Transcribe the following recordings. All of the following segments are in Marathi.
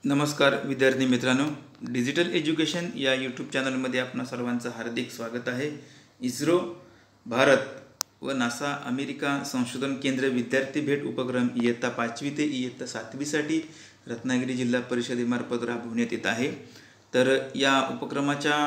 नमस्कार विद्यार्थी मित्रांनो, डिजिटल एज्युकेशन या यूट्यूब चॅनलमध्ये आपणा सर्वांचं हार्दिक स्वागत आहे। इस्रो, भारत व नासा अमेरिका संशोधन केंद्र विद्यार्थी भेट उपक्रम इयत्ता 5वी ते इयत्ता 7वी साठी रत्नागिरी जिल्हा परिषदेमार्फत राबवण्यात येत आहे। तर या उपक्रमाच्या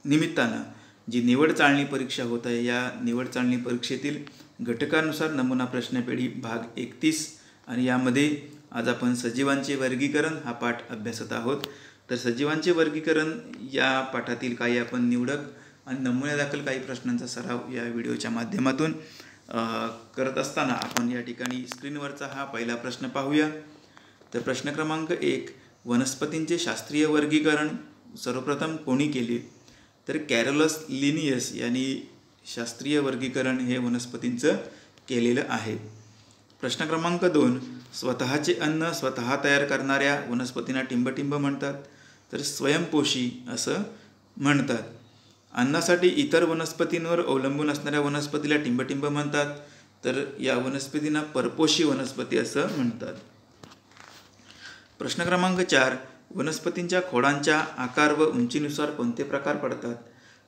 निमित्तानं जी निवड चाळणी परीक्षा होत आहे, या निवड चाळणी परीक्षेतील घटकानुसार नमुना प्रश्नपेढी भाग 31 आणि यामध्ये आज आपण सजीवांचे वर्गीकरण हा पाठ अभ्यासत आहोत। तर सजीवांचे वर्गीकरण या पाठातील काही आपण निवडक आणि नमुन्यादाखल काही प्रश्नांचा सराव या व्हिडिओच्या माध्यमातून करत असताना आपण या ठिकाणी स्क्रीनवरचा हा पहिला प्रश्न पाहूया। तर प्रश्न क्रमांक 1, वनस्पतींचे शास्त्रीय वर्गीकरण सर्वप्रथम कोणी केले? तर कॅरोलस लिनियस यांनी शास्त्रीय वर्गीकरण हे वनस्पतींचं केलेलं आहे। प्रश्न क्रमांक 2, स्वतःचे अन्न स्वतः तयार करणाऱ्या वनस्पतींना टिंबटिंब म्हणतात, तर स्वयंपोषी असं म्हणतात। अन्नासाठी इतर वनस्पतींवर अवलंबून असणाऱ्या वनस्पतीला टिंबटिंब म्हणतात, तर या वनस्पतींना परपोषी वनस्पती असं म्हणतात। प्रश्न क्रमांक 4, वनस्पतींच्या खोडांच्या आकार व उंचीनुसार कोणते प्रकार पडतात?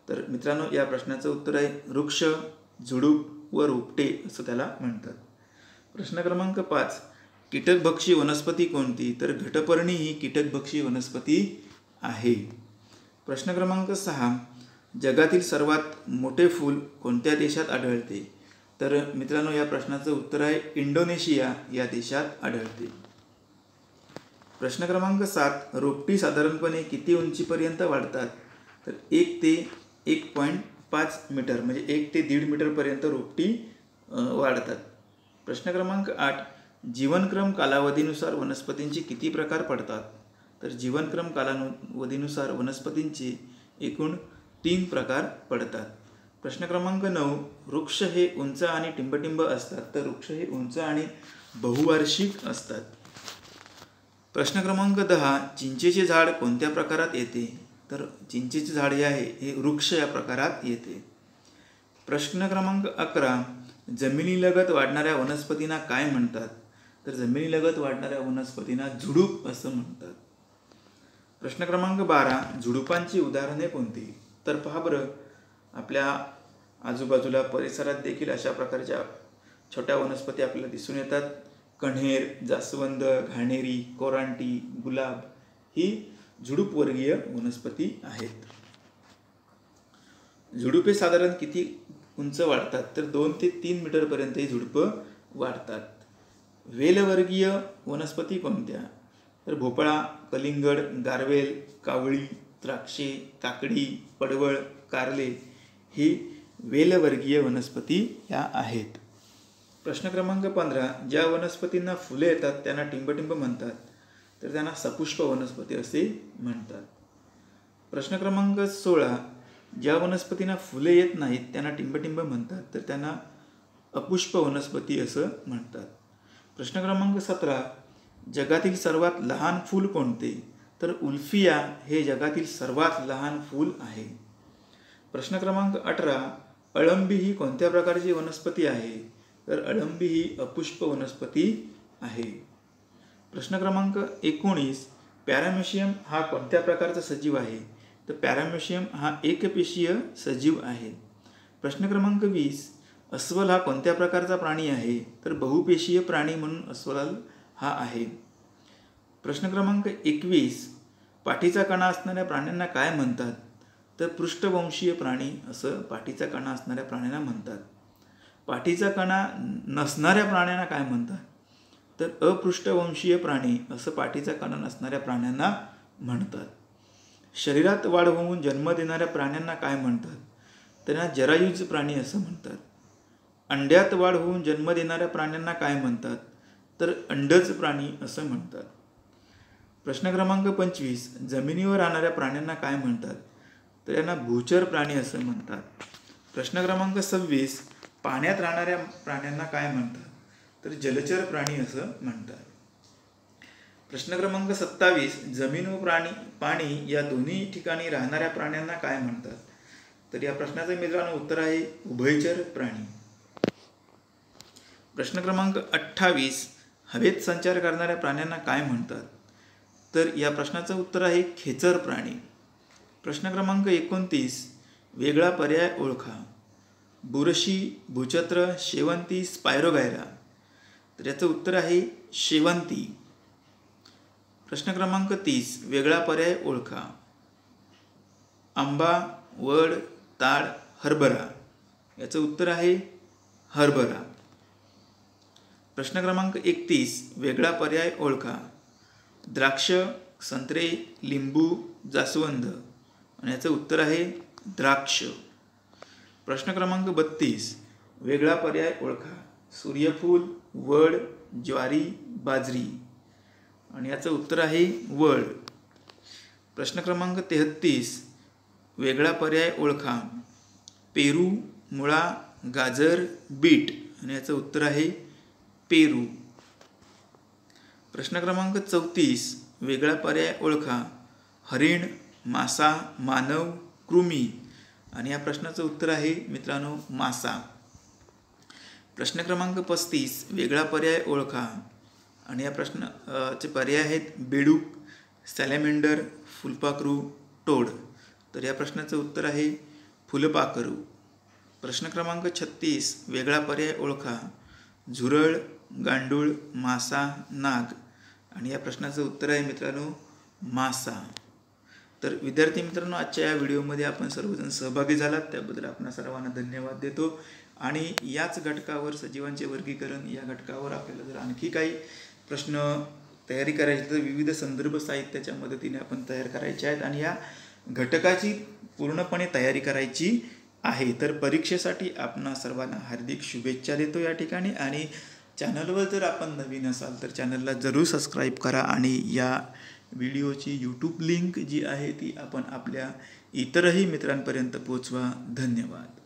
तर मित्रांनो, या प्रश्नाचं उत्तर आहे वृक्ष, झुडूप व रोपटे असं त्याला म्हणतात। प्रश्न क्रमांक 5, कीटकभक्षी वनस्पती कोणती? तर घटपर्णी ही कीटकभक्षी वनस्पती आहे। प्रश्न क्रमांक 6, जगातील सर्वात मोठे फूल कोणत्या देशात आढळते? तर मित्रांनो, या प्रश्नाचं उत्तर आहे इंडोनेशिया या देशात आढळते। प्रश्न क्रमांक 7, रोपटी साधारणपणे किती उंचीपर्यंत वाढतात? तर 1 ते 1.5 मीटर म्हणजे 1 ते 1.5 मीटरपर्यंत रोपटी वाढतात। प्रश्न क्रमांक 8, जीवनक्रम कालावधीनुसार वनस्पतींचे किती प्रकार पडतात? तर जीवनक्रम कालावधीनुसार वनस्पतींचे एकूण 3 प्रकार पडतात। प्रश्न क्रमांक 9, वृक्ष हे उंच आणि टिंबटिंब असतात, तर वृक्ष हे उंच आणि बहुवार्षिक असतात। प्रश्न क्रमांक 10, चिंचेचे झाड कोणत्या प्रकारात येते? तर चिंचेचे झाड जे आहे हे वृक्ष या प्रकारात येते। प्रश्न क्रमांक 11, जमिनीलगत वाढणाऱ्या वनस्पतींना काय म्हणतात? तर जमिनीलगत वाढणाऱ्या वनस्पतींना झुडूप असं म्हणतात। प्रश्न क्रमांक 12, झुडुपांची उदाहरणे कोणती? तर पहा बरं, आपल्या आजूबाजूला परिसरात देखील अशा प्रकारच्या छोट्या वनस्पती आपल्याला दिसून येतात। कण्हेर, जास्वंद, घाणेरी, कोरांटी, गुलाब ही झुडूपवर्गीय वनस्पती आहेत। झुडुपे साधारण किती उंच वाढतात? तर 2 ते 3 मीटरपर्यंत ही झुडपं वाढतात। वेलवर्गीय वनस्पती कोणत्या? तर भोपळा, कलिंगड, गारवेल, कावळी, द्राक्षे, काकडी, पडवळ, कारले ही वेलवर्गीय वनस्पती या आहेत। प्रश्न क्रमांक 15, ज्या वनस्पतींना फुले येतात त्यांना टिंबटिंब म्हणतात, तर त्यांना सपुष्प वनस्पती असे म्हणतात। प्रश्न क्रमांक 16, ज्या वनस्पतींना फुले येत नाहीत त्यांना टिंबटिंब म्हणतात, तर त्यांना अपुष्प वनस्पती असं म्हणतात। प्रश्न क्रमांक 17, जगातील सर्वात लहान फूल कोणते? तर उल्फिया हे जगातील सर्वात लहान फूल आहे। प्रश्न क्रमांक 18, अळंबी ही कोणत्या प्रकारची वनस्पती आहे? तर अळंबी ही अपुष्प वनस्पती आहे। प्रश्न क्रमांक 19, पॅरामेशियम हा कोणत्या प्रकारचा सजीव आहे? तर पॅरामेशियम हा एकपेशीय सजीव आहे। प्रश्न क्रमांक 20, अस्वल हा कोणत्या प्रकारचा प्राणी आहे? तर बहुपेशीय प्राणी म्हणून अस्वल हा आहे। प्रश्न क्रमांक 21, पाठीचा कणा असणाऱ्या प्राण्यांना काय म्हणतात? तर पृष्ठवंशीय प्राणी असं पाठीचा कणा असणाऱ्या प्राण्यांना म्हणतात। पाठीचा कणा नसणाऱ्या प्राण्यांना काय म्हणतात? तर अपृष्ठवंशीय प्राणी असं पाठीचा कणा नसणाऱ्या प्राण्यांना म्हणतात। शरीरात वाढ होऊन जन्म देणाऱ्या प्राण्यांना काय म्हणतात? त्यांना जरायुज प्राणी असं म्हणतात। अंड्यात वाढ होऊन जन्म देणाऱ्या प्राण्यांना काय म्हणतात? तर अंडज प्राणी असं म्हणतात। प्रश्न क्रमांक 25, जमिनीवर राहणाऱ्या प्राण्यांना काय म्हणतात? तर यांना भूचर प्राणी असं म्हणतात। प्रश्न क्रमांक 26, पाण्यात राहणाऱ्या प्राण्यांना काय म्हणतात? तर जलचर प्राणी असं म्हणतात। प्रश्न क्रमांक 27, जमीन व पाणी या दोन्ही ठिकाणी राहणाऱ्या प्राण्यांना काय म्हणतात? तर या प्रश्नाचं मित्रांनो उत्तर आहे उभयचर प्राणी। प्रश्न क्रमांक 28, हवेत संचार करणाऱ्या प्राण्यांना काय म्हणतात? तर या प्रश्नाचं उत्तर आहे खेचर प्राणी. प्रश्न क्रमांक 29, वेगळा पर्याय ओळखा. बुरशी, भूछत्र, शेवंती, स्पायरोगायरा. तर याचं उत्तर आहे शेवंती. प्रश्न क्रमांक 30, वेगळा पर्याय ओळखा. आंबा, वड, ताड, हरभरा. याचं उत्तर आहे हरभरा. प्रश्न क्रमांक 31, वेगळा पर्याय ओळखा. द्राक्ष, संत्रे, लिंबू, जास्वंद. आणि याचं उत्तर आहे द्राक्ष. प्रश्न क्रमांक 32, वेगळा पर्याय ओळखा. सूर्यफूल, वड, ज्वारी, बाजरी. आणि याचं उत्तर आहे वड. प्रश्न क्रमांक 33, वेगळा पर्याय ओळखा. पेरू, मुळा, गाजर, बीट. आणि याचं उत्तर आहे पेरू. प्रश्न क्रमांक 34, वेगळा पर्याय ओळखा. हरिण, मासा, मानव, कृमी. आणि या प्रश्नाचं उत्तर आहे मित्रांनो मासा. प्रश्न क्रमांक 35, वेगळा पर्याय ओळखा. आणि या प्रश्नाचे पर्याय आहेत बेडूक, सॅलॅमेंडर, फुलपाखरू, टोड. तर या प्रश्नाचं उत्तर आहे फुलपाखरू. प्रश्न क्रमांक 36, वेगळा पर्याय ओळखा. झुरळ, गांडूळ, मासा, नाग. आणि या प्रश्नाचं उत्तर आहे मित्रांनो मासा. तर विद्यार्थी मित्रांनो, आजच्या या व्हिडिओमध्ये आपण सर्वजण सहभागी झालात त्याबद्दल आपण सर्वांना धन्यवाद देतो. आणि याच घटकावर सजीवांचे वर्गीकरण या घटकावर आपल्याला जर आणखी काही प्रश्न तयारी करायची तर विविध संदर्भ साहित्याच्या मदतीने आपण तयार करायचे आहेत आणि या घटकाची पूर्णपणे तयारी करायची आहे. तर परीक्षेसाठी आपणा सर्वांना हार्दिक शुभेच्छा देतो या ठिकाणी. आणि चॅनलवर जर आपण नवीन असाल तर चॅनलला जरूर सबस्क्राईब करा आणि या व्हिडिओची यूट्यूब लिंक जी आहे ती आपण आपल्या इतरही मित्रांपर्यंत पोहोचवा. धन्यवाद.